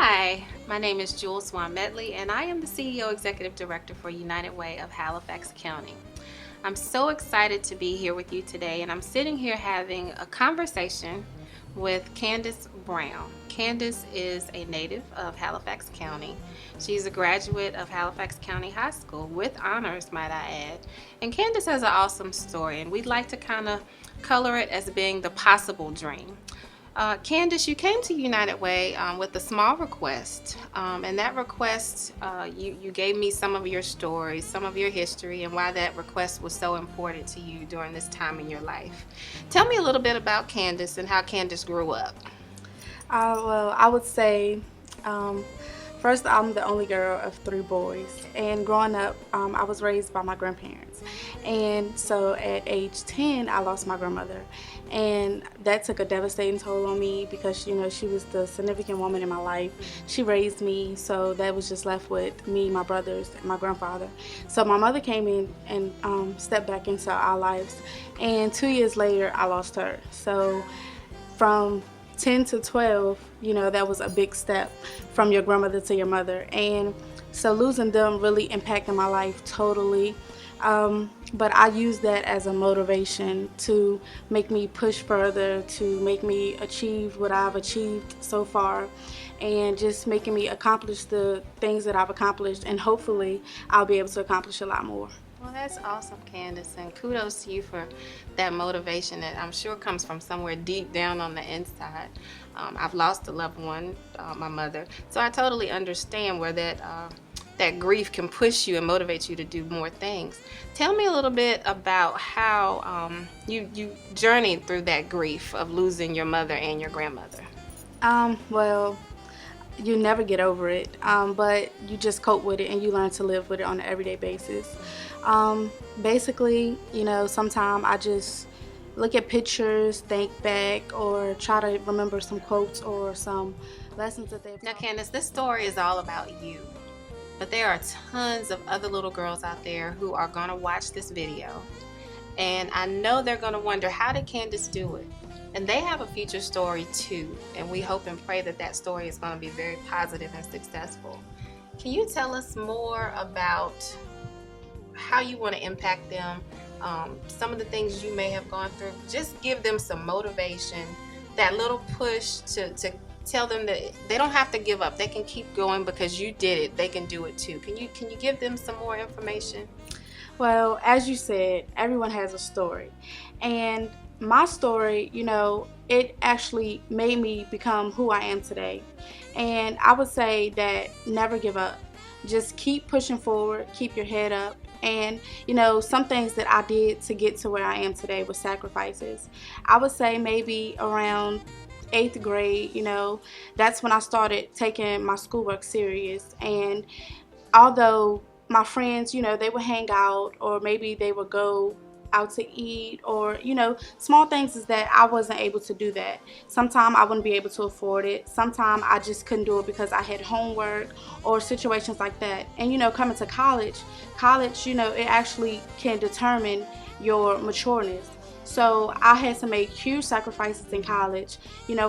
Hi, my name is Jewell Medley, and I am the CEO Executive Director for United Way of Halifax County. I'm so excited to be here with you today, and I'm sitting here having a conversation with Candice Brown. Candice is a native of Halifax County. She's a graduate of Halifax County High School with honors, might I add. And Candice has an awesome story, and we'd like to kind of color it as being the possible dream. Candice, you came to United Way with a small request, and that request, you gave me some of your stories, some of your history, and why that request was so important to you during this time in your life. Tell me a little bit about Candice and how Candice grew up. Well, I would say, um, first, I'm the only girl of three boys. And growing up, I was raised by my grandparents. And so at age 10, I lost my grandmother. And that took a devastating toll on me because, she was the significant woman in my life. She raised me, so that was just left with me, my brothers, and my grandfather. So my mother came in and stepped back into our lives. And 2 years later, I lost her. So from 10 to 12, that was a big step from your grandmother to your mother. And so losing them really impacted my life totally. But I use that as a motivation to make me push further, to make me achieve what I've achieved so far, and just making me accomplish the things that I've accomplished. And hopefully, I'll be able to accomplish a lot more. Well, that's awesome, Candice, and kudos to you for that motivation that I'm sure comes from somewhere deep down on the inside. I've lost a loved one, my mother, so I totally understand where that grief can push you and motivate you to do more things. Tell me a little bit about how you journeyed through that grief of losing your mother and your grandmother. Well, you never get over it, but you just cope with it and you learn to live with it on an everyday basis. Basically, sometimes I just look at pictures, think back, or try to remember some quotes or some lessons that they've Now, taught. Candice, this story is all about you, but there are tons of other little girls out there who are going to watch this video, and I know they're going to wonder, how did Candice do it? And they have a future story too, and we hope and pray that that story is going to be very positive and successful. Can you tell us more about how you want to impact them, some of the things you may have gone through? Just give them some motivation, that little push to tell them that they don't have to give up. They can keep going because you did it. They can do it too. Can you give them some more information? Well, as you said, everyone has a story. And my story, it actually made me become who I am today. And I would say that never give up. Just keep pushing forward, keep your head up. And, some things that I did to get to where I am today were sacrifices. I would say maybe around 8th grade, that's when I started taking my schoolwork serious. And although my friends, they would hang out, or maybe they would go out to eat, or small things, is that I wasn't able to do that. Sometimes I wouldn't be able to afford it. Sometimes I just couldn't do it because I had homework or situations like that. And coming to college, it actually can determine your matureness. So I had to make huge sacrifices in college,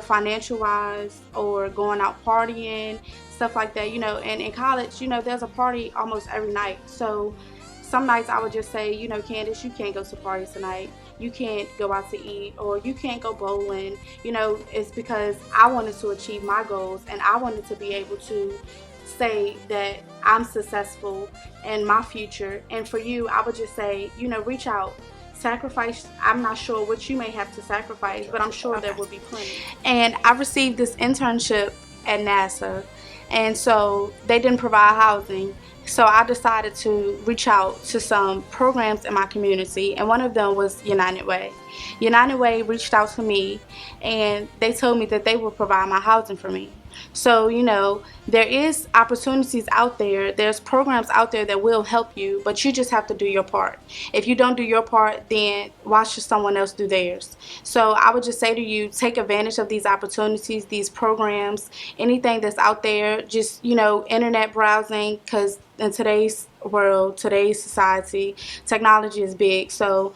financial wise, or going out partying, stuff like that. And in college, there's a party almost every night. So some nights I would just say, Candice, you can't go to parties tonight. You can't go out to eat, or you can't go bowling. It's because I wanted to achieve my goals, and I wanted to be able to say that I'm successful in my future. And for you, I would just say, reach out. Sacrifice. I'm not sure what you may have to sacrifice, but I'm sure there will be plenty. And I received this internship at NASA, and so they didn't provide housing. So I decided to reach out to some programs in my community, and one of them was United Way. United Way reached out to me, and they told me that they would provide my housing for me. So, there is opportunities out there. There's programs out there that will help you, but you just have to do your part. If you don't do your part, then why should someone else do theirs? So I would just say to you, take advantage of these opportunities, these programs, anything that's out there. Just, internet browsing, because in today's world, today's society, technology is big. So,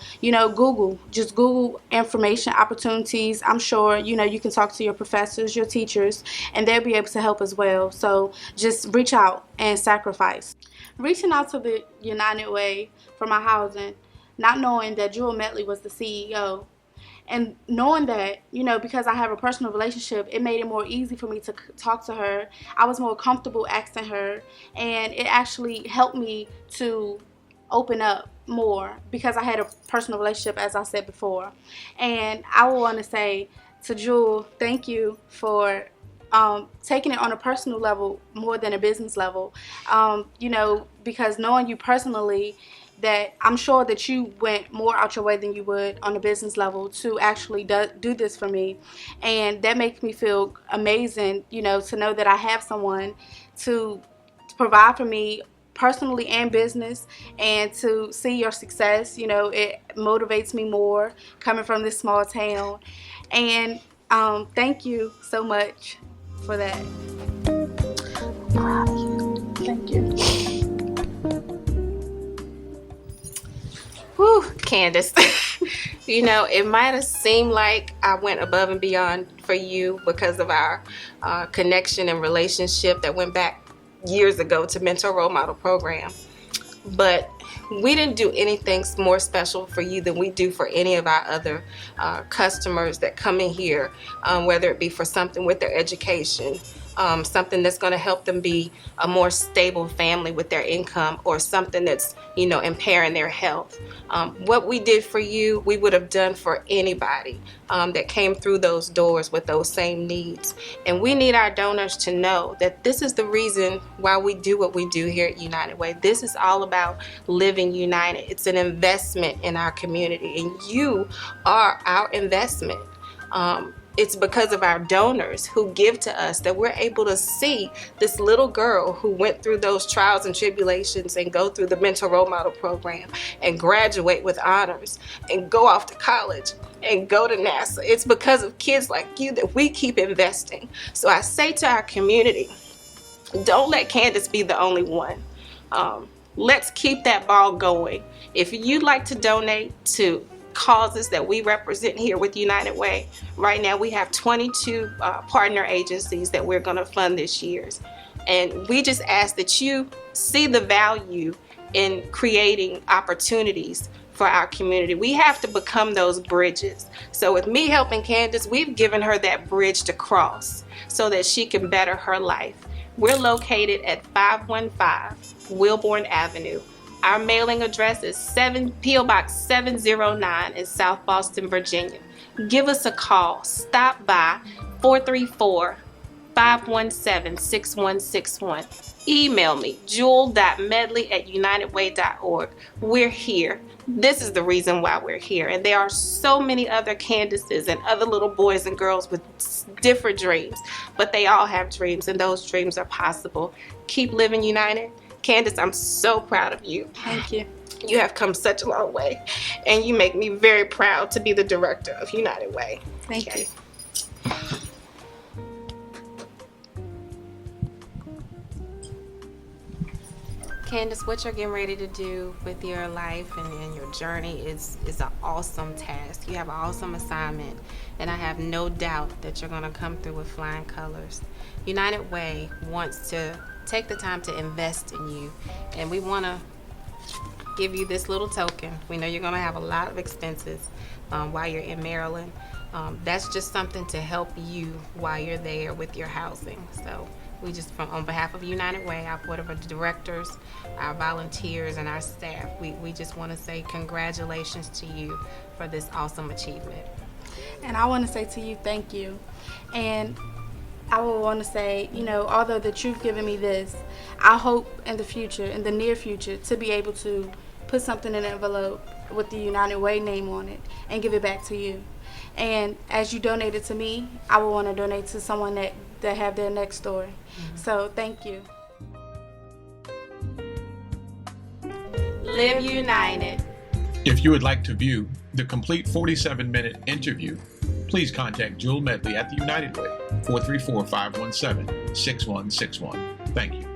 just Google information opportunities. I'm sure, you can talk to your professors, your teachers, and they'll be able to help as well. So just reach out and sacrifice. Reaching out to the United Way for my housing, not knowing that Jewell Medley was the CEO, and knowing that, because I have a personal relationship, it made it more easy for me to talk to her. I was more comfortable asking her, and it actually helped me to open up more because I had a personal relationship, as I said before. And I would want to say to Jewell, thank you for taking it on a personal level more than a business level, because knowing you personally, that I'm sure that you went more out your way than you would on a business level to actually do this for me. And that makes me feel amazing, to know that I have someone to provide for me personally and business, and to see your success, it motivates me more coming from this small town. And thank you so much for that. Proud of you. Thank you. Whew, Candice. It might have seemed like I went above and beyond for you because of our connection and relationship that went back years ago to Mentor Role Model Program. But we didn't do anything more special for you than we do for any of our other customers that come in here, whether it be for something with their education, something that's going to help them be a more stable family with their income, or something that's, impairing their health. What we did for you, we would have done for anybody that came through those doors with those same needs. And we need our donors to know that this is the reason why we do what we do here at United Way. This is all about living united. It's an investment in our community, and you are our investment. It's because of our donors who give to us that we're able to see this little girl who went through those trials and tribulations and go through the Mentor Role Model Program and graduate with honors and go off to college and go to NASA. It's because of kids like you that we keep investing. So I say to our community, don't let Candice be the only one. Let's keep that ball going. If you'd like to donate to causes that we represent here with United Way, right now we have 22 partner agencies that we're going to fund this year. And we just ask that you see the value in creating opportunities for our community. We have to become those bridges. So with me helping Candice, we've given her that bridge to cross so that she can better her life. We're located at 515 Wilbourn Avenue. Our mailing address is P.O. Box 709 in South Boston, Virginia. Give us a call. Stop by 434-517-6161. Email me, jewel.medley@unitedway.org. We're here. This is the reason why we're here. And there are so many other Candices and other little boys and girls with different dreams, but they all have dreams, and those dreams are possible. Keep living united. Candice, I'm so proud of you. Thank you. You have come such a long way, and you make me very proud to be the director of United Way. Thank you. Candice, what you're getting ready to do with your life and your journey is an awesome task. You have an awesome assignment, and I have no doubt that you're going to come through with flying colors. United Way wants to take the time to invest in you, and we want to give you this little token. We know you're going to have a lot of expenses while you're in Maryland. That's just something to help you while you're there with your housing. So we just, on behalf of United Way, our board of directors, our volunteers, and our staff, we just want to say congratulations to you for this awesome achievement. And I want to say to you, thank you. And I would want to say, although that you've given me this, I hope in the future, in the near future, to be able to put something in an envelope with the United Way name on it and give it back to you. And as you donated to me, I would want to donate to someone that have their next story. Mm-hmm. So thank you. Live united. If you would like to view the complete 47-minute interview, please contact Jewell Medley at the United Way, 434-517-6161. Thank you.